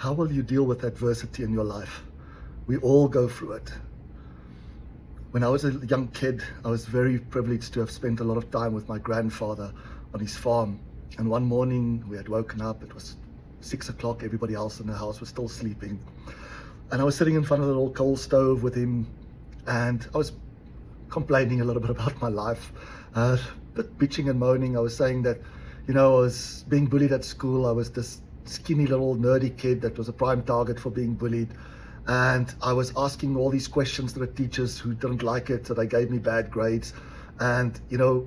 how will you deal with adversity in your life? We all go through it. When I was a young kid, I was very privileged to have spent a lot of time with my grandfather on his farm. And one morning we had woken up, it was 6 o'clock, everybody else in the house was still sleeping. And I was sitting in front of the little coal stove with him, and I was complaining a little bit about my life, a bit bitching and moaning. I was saying that, I was being bullied at school. I was this skinny little nerdy kid that was a prime target for being bullied. And I was asking all these questions to the teachers who didn't like it, so they gave me bad grades. And,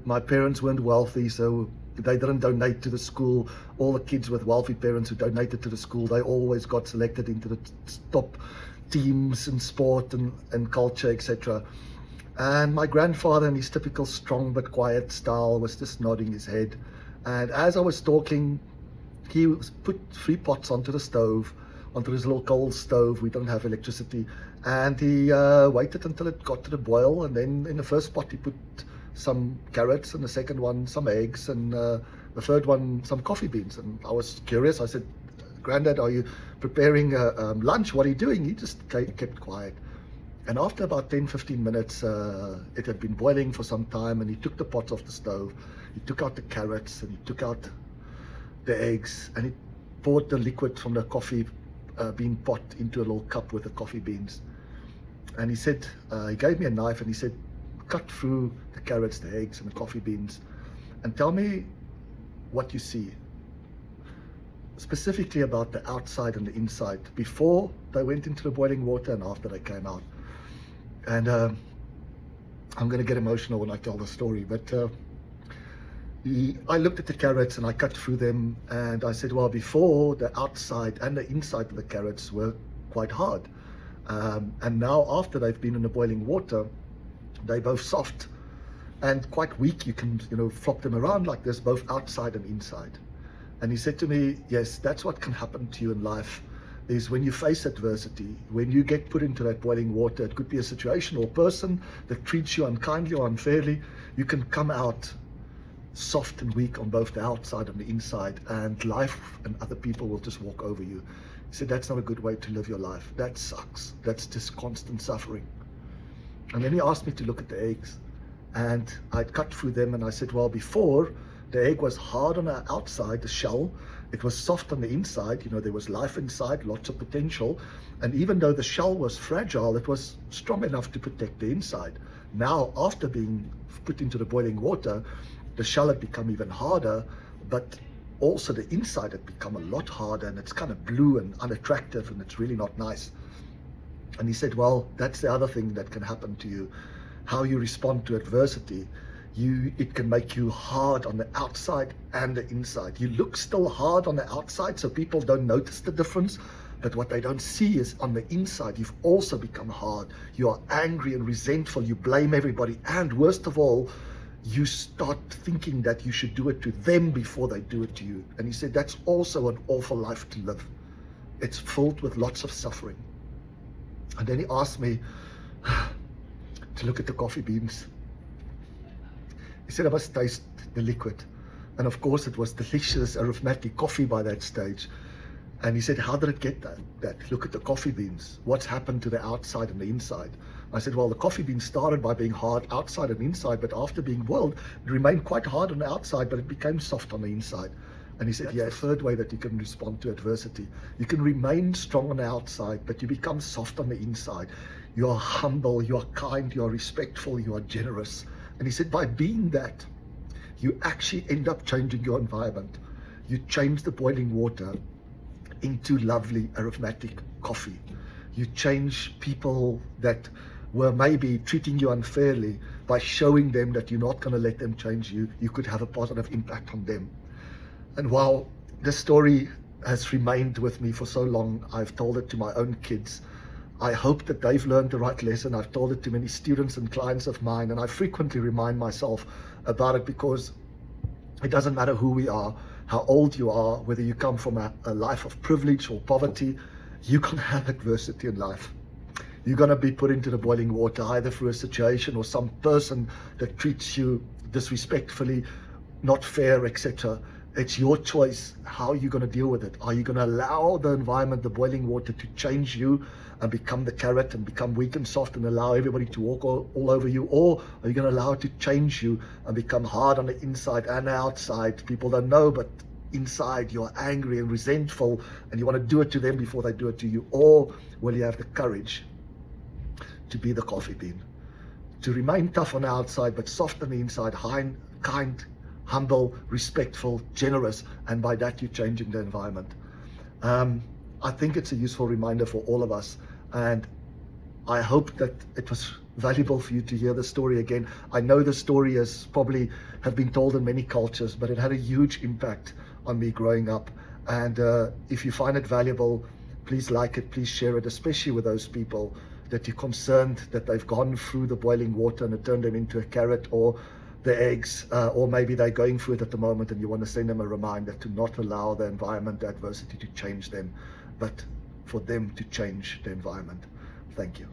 my parents weren't wealthy, so they didn't donate to the school. All the kids with wealthy parents who donated to the school, they always got selected into the top teams in sport and culture, etc. And my grandfather, in his typical strong but quiet style, was just nodding his head. And as I was talking, he put 3 pots onto the stove, onto this little coal stove. We don't have electricity. And he waited until it got to the boil. And then in the first pot, he put some carrots, and the second one some eggs, and the third one some coffee beans. And I was curious. I said, "Granddad, are you preparing lunch? What are you doing?" He just kept quiet. And after about 10-15 minutes, it had been boiling for some time, and he took the pots off the stove. He took out the carrots, and he took out the eggs, and he poured the liquid from the coffee bean pot into a little cup with the coffee beans. And he said, he gave me a knife, and he said, "Cut through the carrots, the eggs, and the coffee beans, and tell me what you see, specifically about the outside and the inside, before they went into the boiling water and after they came out." And I'm going to get emotional when I tell the story, but I looked at the carrots and I cut through them, and I said, well, before, the outside and the inside of the carrots were quite hard, and now after they've been in the boiling water, they're both soft and quite weak. You can, flop them around like this, both outside and inside. And he said to me, yes, that's what can happen to you in life, is when you face adversity, when you get put into that boiling water, it could be a situation or person that treats you unkindly or unfairly, you can come out soft and weak on both the outside and the inside, and life and other people will just walk over you. He said, that's not a good way to live your life. That sucks. That's just constant suffering. And then he asked me to look at the eggs, and I'd cut through them, and I said, well, before, the egg was hard on the outside, the shell. It was soft on the inside. There was life inside, lots of potential. And even though the shell was fragile, it was strong enough to protect the inside. Now, after being put into the boiling water, the shell had become even harder, but also the inside had become a lot harder, and it's kind of blue and unattractive, and it's really not nice. And he said, well, that's the other thing that can happen to you. How you respond to adversity, it can make you hard on the outside and the inside. You look still hard on the outside, so people don't notice the difference. But what they don't see is on the inside, you've also become hard. You are angry and resentful. You blame everybody. And worst of all, you start thinking that you should do it to them before they do it to you. And he said, that's also an awful life to live. It's filled with lots of suffering. And then he asked me to look at the coffee beans. He said I must taste the liquid. And of course it was delicious aromatic coffee by that stage. And he said, how did it get that? Look at the coffee beans. What's happened to the outside and the inside? I said, well, the coffee beans started by being hard outside and inside, but after being boiled, it remained quite hard on the outside, but it became soft on the inside. And he said, yeah, a third way that you can respond to adversity. You can remain strong on the outside, but you become soft on the inside. You are humble, you are kind, you are respectful, you are generous. And he said, by being that, you actually end up changing your environment. You change the boiling water into lovely aromatic coffee. You change people that were maybe treating you unfairly by showing them that you're not going to let them change you. You could have a positive impact on them. And while this story has remained with me for so long, I've told it to my own kids. I hope that they've learned the right lesson. I've told it to many students and clients of mine, and I frequently remind myself about it, because it doesn't matter who we are, how old you are, whether you come from a life of privilege or poverty, you can have adversity in life. You're going to be put into the boiling water, either through a situation or some person that treats you disrespectfully, not fair, etc. It's your choice how you're going to deal with it. Are you going to allow the environment, the boiling water, to change you and become the carrot and become weak and soft and allow everybody to walk all over you? Or are you going to allow it to change you and become hard on the inside and the outside? People don't know, but inside you're angry and resentful and you want to do it to them before they do it to you? Or will you have the courage to be the coffee bean, to remain tough on the outside but soft on the inside, kind, humble, respectful, generous, and by that you're changing the environment? I think it's a useful reminder for all of us, and I hope that it was valuable for you to hear the story again. I know the story has probably have been told in many cultures, but it had a huge impact on me growing up. And if you find it valuable, please like it, please share it, especially with those people that you're concerned that they've gone through the boiling water and it turned them into a carrot, or the eggs, or maybe they're going through it at the moment and you want to send them a reminder to not allow the environment, the adversity to change them, but for them to change the environment. Thank you.